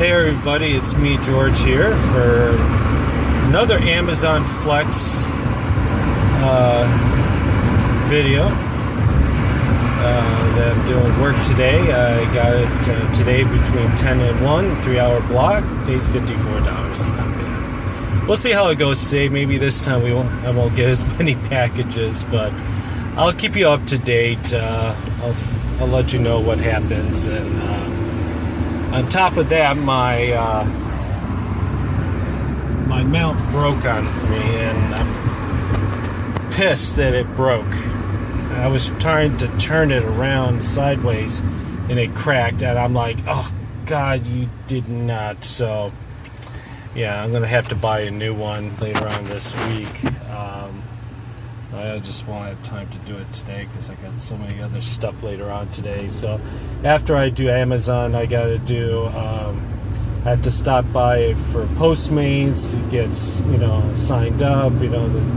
Hey everybody, it's me, George, here for another Amazon Flex video that I'm doing work today. I got it today between 10 and 1, 3-hour block, pays $54. Not bad. We'll see how it goes today. Maybe this time I won't get as many packages, but I'll keep you up to date. I'll let you know what happens. And on top of that, my mount broke on me, and I'm pissed that it broke. I was trying to turn it around sideways, and it cracked, and I'm like, oh God, you did not. So yeah, I'm gonna have to buy a new one later on this week. I just won't have time to do it today because I got so many other stuff later on today. So after I do Amazon, I gotta do I have to stop by for Postmates to get signed up, to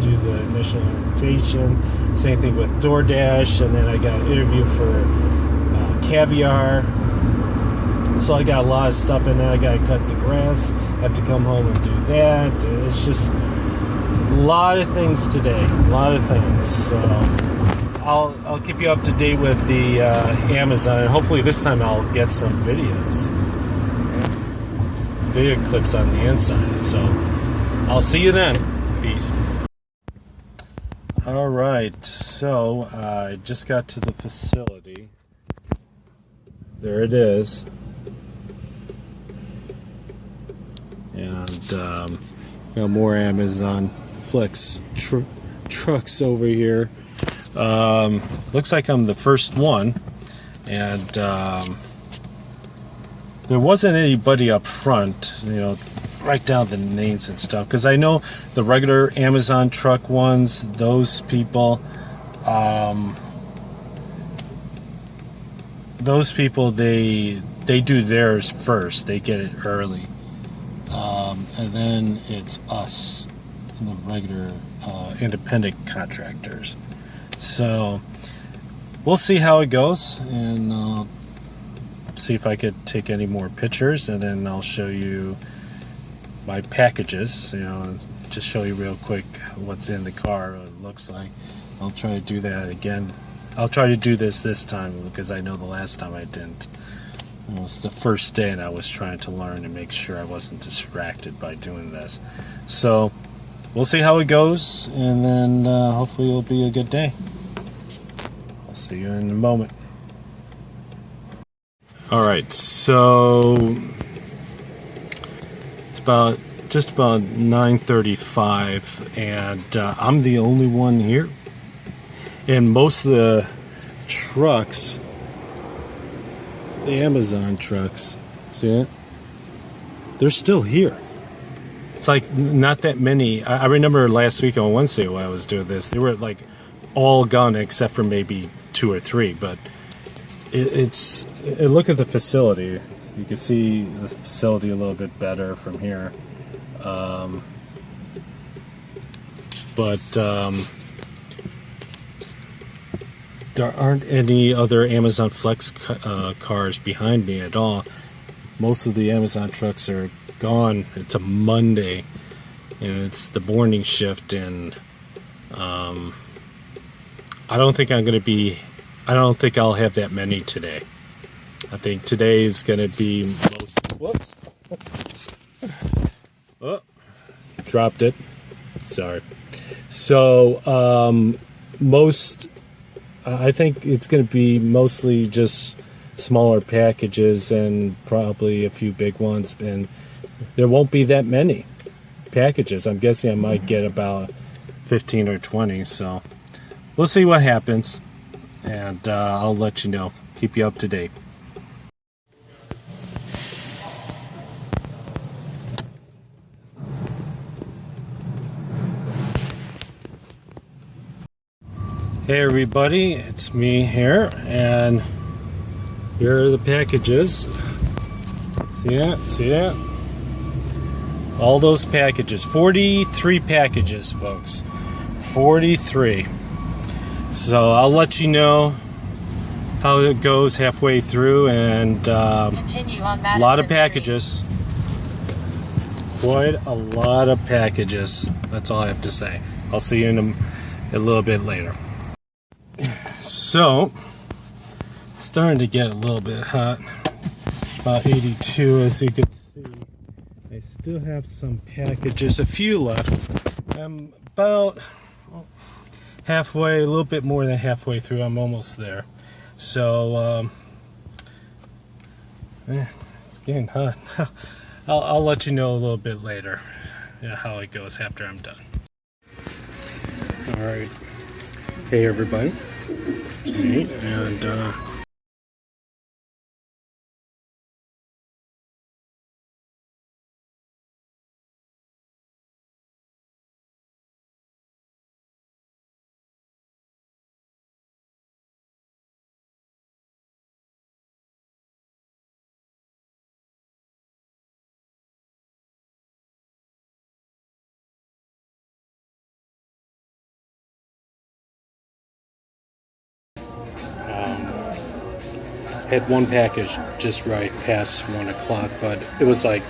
do the initial invitation. Same thing with DoorDash, and then I got an interview for Caviar. So I got a lot of stuff, and then I gotta cut the grass. I have to come home and do that. It's just a lot of things today, a lot of things. So I'll keep you up to date with the Amazon, and hopefully this time I'll get some video clips on the inside. So I'll see you then. Peace. All right, so I just got to the facility. There it is, and more Amazon Flex trucks over here. Looks like I'm the first one, and there wasn't anybody up front, write down the names and stuff, because I know the regular Amazon truck ones, those people they do theirs first. They get it early, and then it's us, the regular independent contractors. So we'll see how it goes, and see if I could take any more pictures, and then I'll show you my packages, just show you real quick what's in the car, what it looks like. I'll try to do that again. I'll try to do this time, because I know the last time I didn't. It was the first day, and I was trying to learn and make sure I wasn't distracted by doing this. So we'll see how it goes, and then hopefully it'll be a good day. I'll see you in a moment. Alright, so it's just about 9:35, and I'm the only one here. And most of the trucks, the Amazon trucks, see it? They're still here. It's like not that many. I remember last week on Wednesday when I was doing this, they were like all gone except for maybe 2 or 3. But look at the facility. You can see the facility a little bit better from here. There aren't any other Amazon Flex cars behind me at all. Most of the Amazon trucks are gone. It's a Monday, and it's the morning shift, and I don't think I'll have that many today. I think today is going to be whoops. Oh, dropped it. Sorry. So I think it's going to be mostly just smaller packages and probably a few big ones, and there won't be that many packages. I'm guessing I might get about 15 or 20, so we'll see what happens, and I'll let you know, keep you up to date. Hey everybody, it's me here, and here are the packages. See that? See that? All those packages. 43 packages, folks. 43. So I'll let you know how it goes halfway through, and a lot of packages. quite a lot of packages. That's all I have to say. I'll see you in a little bit later. So, it's starting to get a little bit hot. About 82, as you can see. I still have some packages, a few left. I'm about halfway, a little bit more than halfway through. I'm almost there. So, it's getting hot. I'll let you know a little bit later how it goes after I'm done. All right. Hey, everybody. It's me, and had one package just right past 1 o'clock, but it was like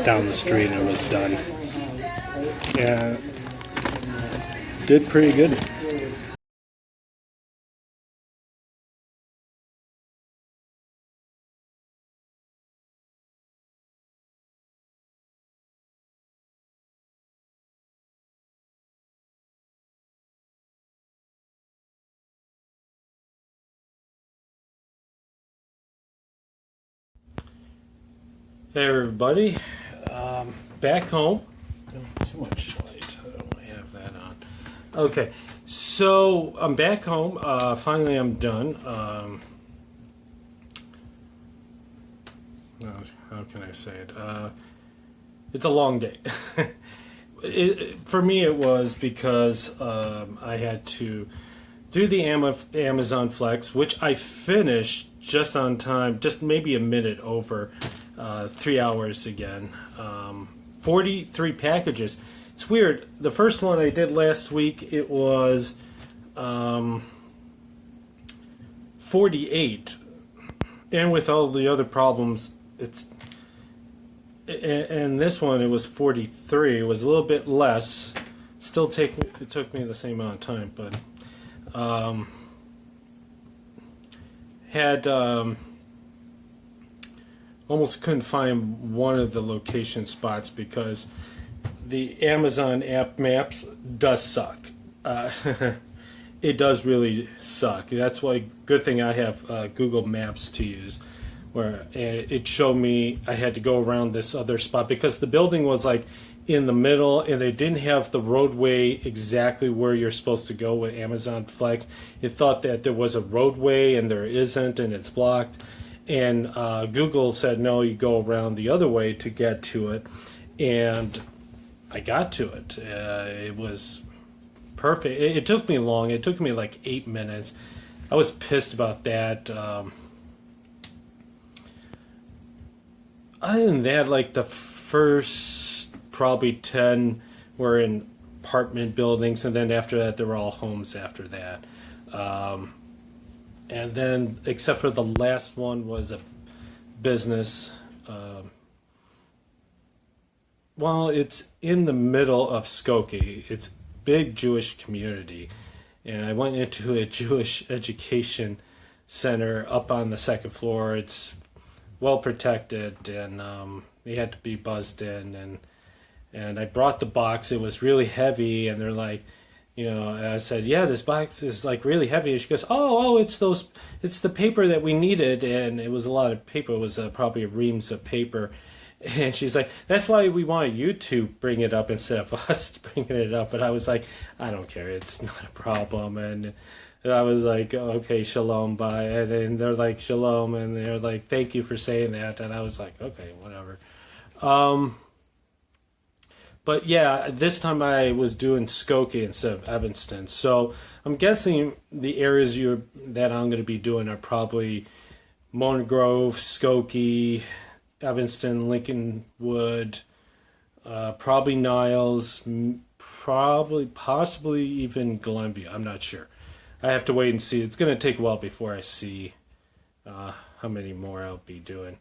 down the street and it was done. Yeah, did pretty good. Hey everybody, back home. Too much light. I don't have that on. Okay, so I'm back home. Finally, I'm done. How can I say it? It's a long day. For me, it was because I had to do the Amazon Flex, which I finished just on time, just maybe a minute over 3 hours again. 43 packages. It's weird. The first one I did last week, it was 48. And with all the other problems, and this one, it was 43. It was a little bit less. It took me the same amount of time, but had almost couldn't find one of the location spots because the Amazon app maps does suck. It does really suck. That's why good thing I have Google Maps to use, where it showed me I had to go around this other spot because the building was like in the middle and they didn't have the roadway exactly where you're supposed to go with Amazon Flex. It thought that there was a roadway and there isn't, and it's blocked. And Google said, no, you go around the other way to get to it. And I got to it. It was perfect. It took me long. It took me like 8 minutes. I was pissed about that. Other than that, like the first probably 10 were in apartment buildings, and then after that, there were all homes after that. And then, except for the last one, was a business. Well, it's in the middle of Skokie. It's a big Jewish community. And I went into a Jewish education center up on the second floor. It's well protected, and they had to be buzzed in. And I brought the box. It was really heavy, and they're like, I said, yeah, this box is like really heavy. And she goes, oh, it's the paper that we needed. And it was a lot of paper. It was probably reams of paper. And she's like, that's why we wanted you to bring it up instead of us bringing it up. But I was like, I don't care. It's not a problem. And I was like, okay, shalom, bye. And then they're like, shalom. And they're like, thank you for saying that. And I was like, okay, whatever. But yeah, this time I was doing Skokie instead of Evanston. So I'm guessing the areas that I'm going to be doing are probably Mona Grove, Skokie, Evanston, Lincolnwood, probably Niles, possibly even Glenview. I'm not sure. I have to wait and see. It's going to take a while before I see how many more I'll be doing.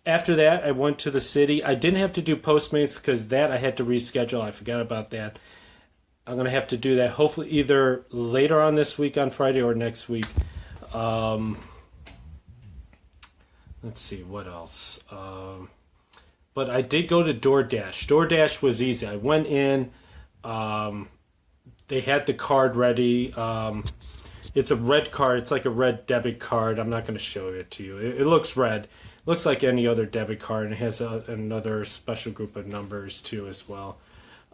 After that, I went to the city. I didn't have to do Postmates because that I had to reschedule. I forgot about that. I'm going to have to do that hopefully either later on this week on Friday or next week. Um, let's see, what else? But I did go to DoorDash. DoorDash was easy. I went in. They had the card ready. It's a red card. It's like a red debit card. I'm not going to show it to you. It looks red. It looks like any other debit card. And it has another special group of numbers too as well.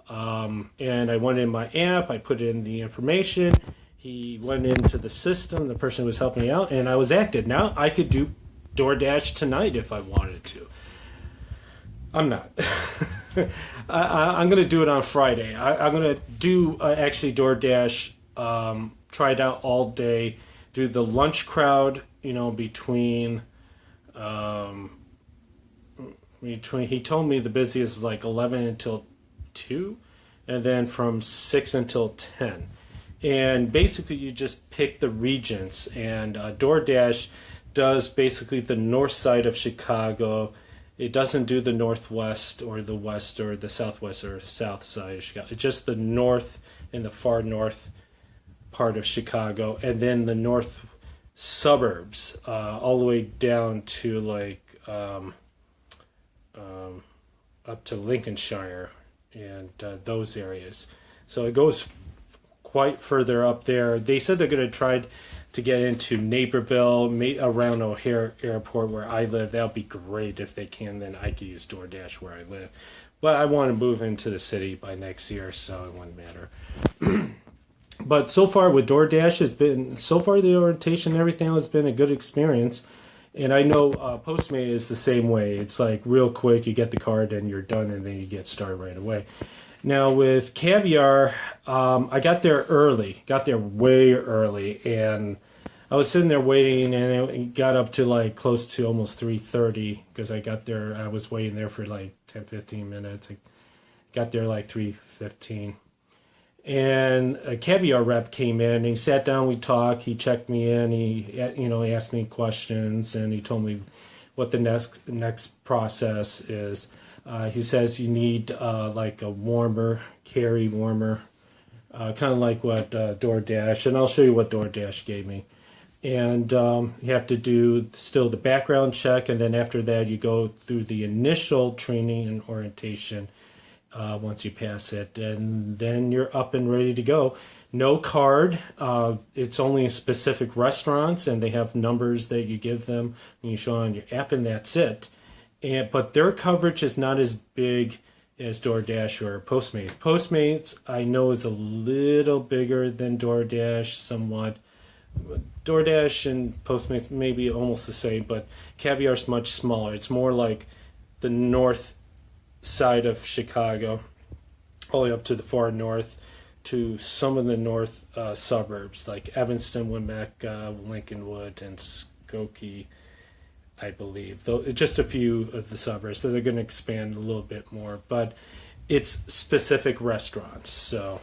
And I went in my app. I put in the information. He went into the system. The person who was helping me out. And I was active. Now I could do DoorDash tonight if I wanted to. I'm not. I'm going to do it on Friday. I'm going to do actually DoorDash, try it out all day, do the lunch crowd, between, he told me the busiest is like 11 until 2, and then from 6 until 10. And basically you just pick the regions, and DoorDash does basically the north side of Chicago. It doesn't do the northwest or the west or the southwest or south side of Chicago. It's just the north and the far north part of Chicago, and then the north suburbs, all the way down to like up to Lincolnshire and those areas. So it goes quite further up there. They said they're going to try to get into Naperville, around O'Hare Airport where I live. That would be great if they can. Then I could use DoorDash where I live. But I want to move into the city by next year, so it wouldn't matter. But so far with DoorDash, the orientation and everything has been a good experience. And I know Postmate is the same way. It's like real quick, you get the card and you're done, and then you get started right away. Now with Caviar, I got there way early, and I was sitting there waiting, and it got up to like close to almost 3:30 because I got there. I was waiting there for like 10-15 minutes. I got there like 3:15, and a Caviar rep came in. And he sat down. We talked. He checked me in. He asked me questions, and he told me what the next process is. He says you need like a warmer, carry warmer, kind of like what DoorDash, and I'll show you what DoorDash gave me. And you have to do still the background check, and then after that you go through the initial training and orientation once you pass it, and then you're up and ready to go. No card. It's only in specific restaurants, and they have numbers that you give them when you show on your app, and that's it. But their coverage is not as big as DoorDash or Postmates. Postmates, I know, is a little bigger than DoorDash somewhat. DoorDash and Postmates may be almost the same, but Caviar's much smaller. It's more like the north side of Chicago, all the way up to the far north, to some of the north suburbs, like Evanston, Winnetka, Lincolnwood, and Skokie, I believe. Though just a few of the suburbs, so they're going to expand a little bit more. But it's specific restaurants. So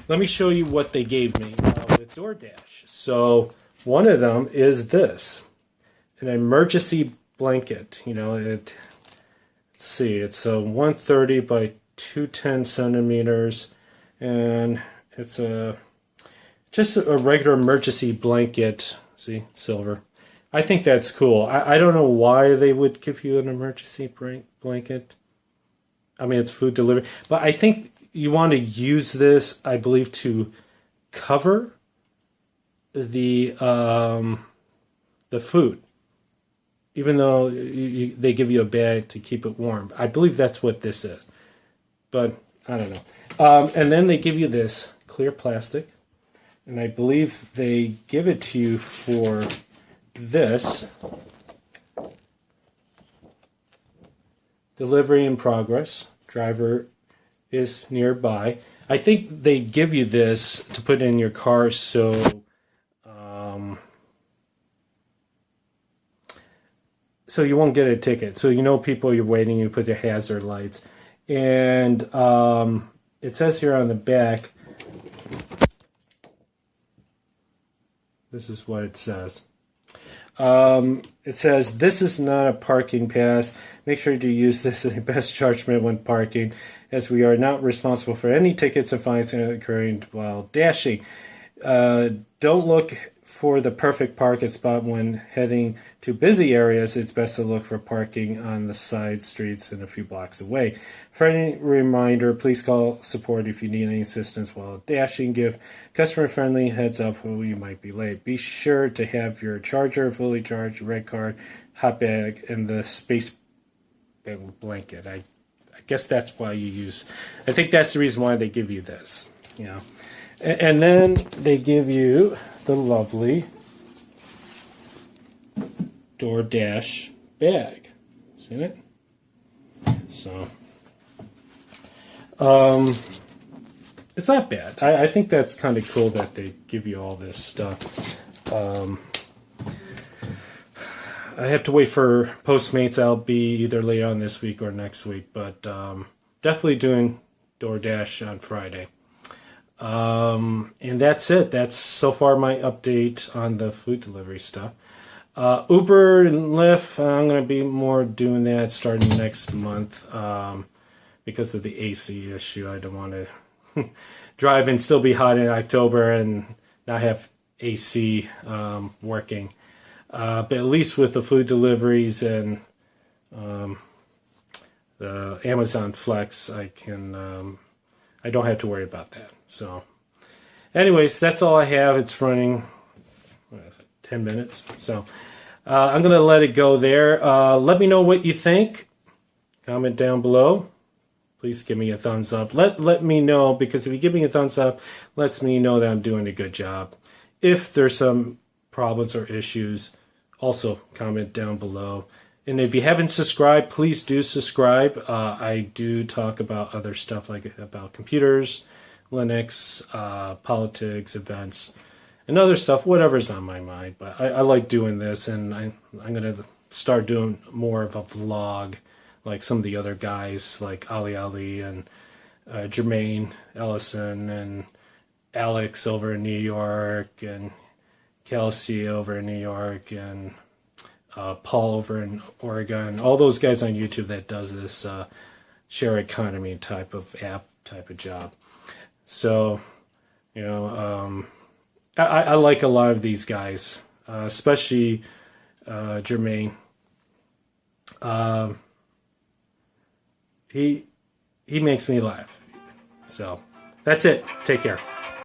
let me show you what they gave me with DoorDash. So one of them is this, an emergency blanket. Let's see, it's a 130 by 210 centimeters, and it's just a regular emergency blanket. See, silver. I think that's cool. I don't know why they would give you an emergency blanket. I mean, it's food delivery, but I think you want to use this, I believe, to cover the food, even though they give you a bag to keep it warm. I believe that's what this is, but I don't know. And then they give you this clear plastic, and I believe they give it to you for this. Delivery in progress. Driver is nearby. I think they give you this to put in your car so you won't get a ticket. So people you're waiting, you put their hazard lights. And it says here on the back, this is what it says. It says, this is not a parking pass. Make sure to use this in the best judgment when parking, as we are not responsible for any tickets and fines occurring while dashing. Don't look for the perfect parking spot when heading to busy areas. It's best to look for parking on the side streets and a few blocks away. For any reminder, please call support if you need any assistance while dashing. Give customer-friendly heads up when you might be late. Be sure to have your charger fully charged, red card, hot bag, and the space blanket. I guess that's why you use. I think that's the reason why they give you this. You know, and then they give you the lovely DoorDash bag. Seen it? So, it's not bad. I think that's kind of cool that they give you all this stuff. I have to wait for Postmates. I'll be either later on this week or next week, but definitely doing DoorDash on Friday. And that's it. That's so far my update on the food delivery stuff. Uber and Lyft, I'm going to be more doing that starting next month because of the AC issue. I don't want to drive and still be hot in October and not have AC working. But at least with the food deliveries and the Amazon Flex, I don't have to worry about that. So, anyways, that's all I have. It's running, 10 minutes. So, I'm going to let it go there. Let me know what you think. Comment down below. Please give me a thumbs up. Let me know, because if you give me a thumbs up, lets me know that I'm doing a good job. If there's some problems or issues, also comment down below. And if you haven't subscribed, please do subscribe. I do talk about other stuff, like about computers, Linux, politics, events, and other stuff, whatever's on my mind. But I like doing this, and I'm going to start doing more of a vlog, like some of the other guys, like Ali and Jermaine Ellison and Alex over in New York, and Kelsey over in New York, and Paul over in Oregon. All those guys on YouTube that does this share economy type of app, type of job. So, you know, I like a lot of these guys, especially Jermaine. He makes me laugh. So that's it. Take care.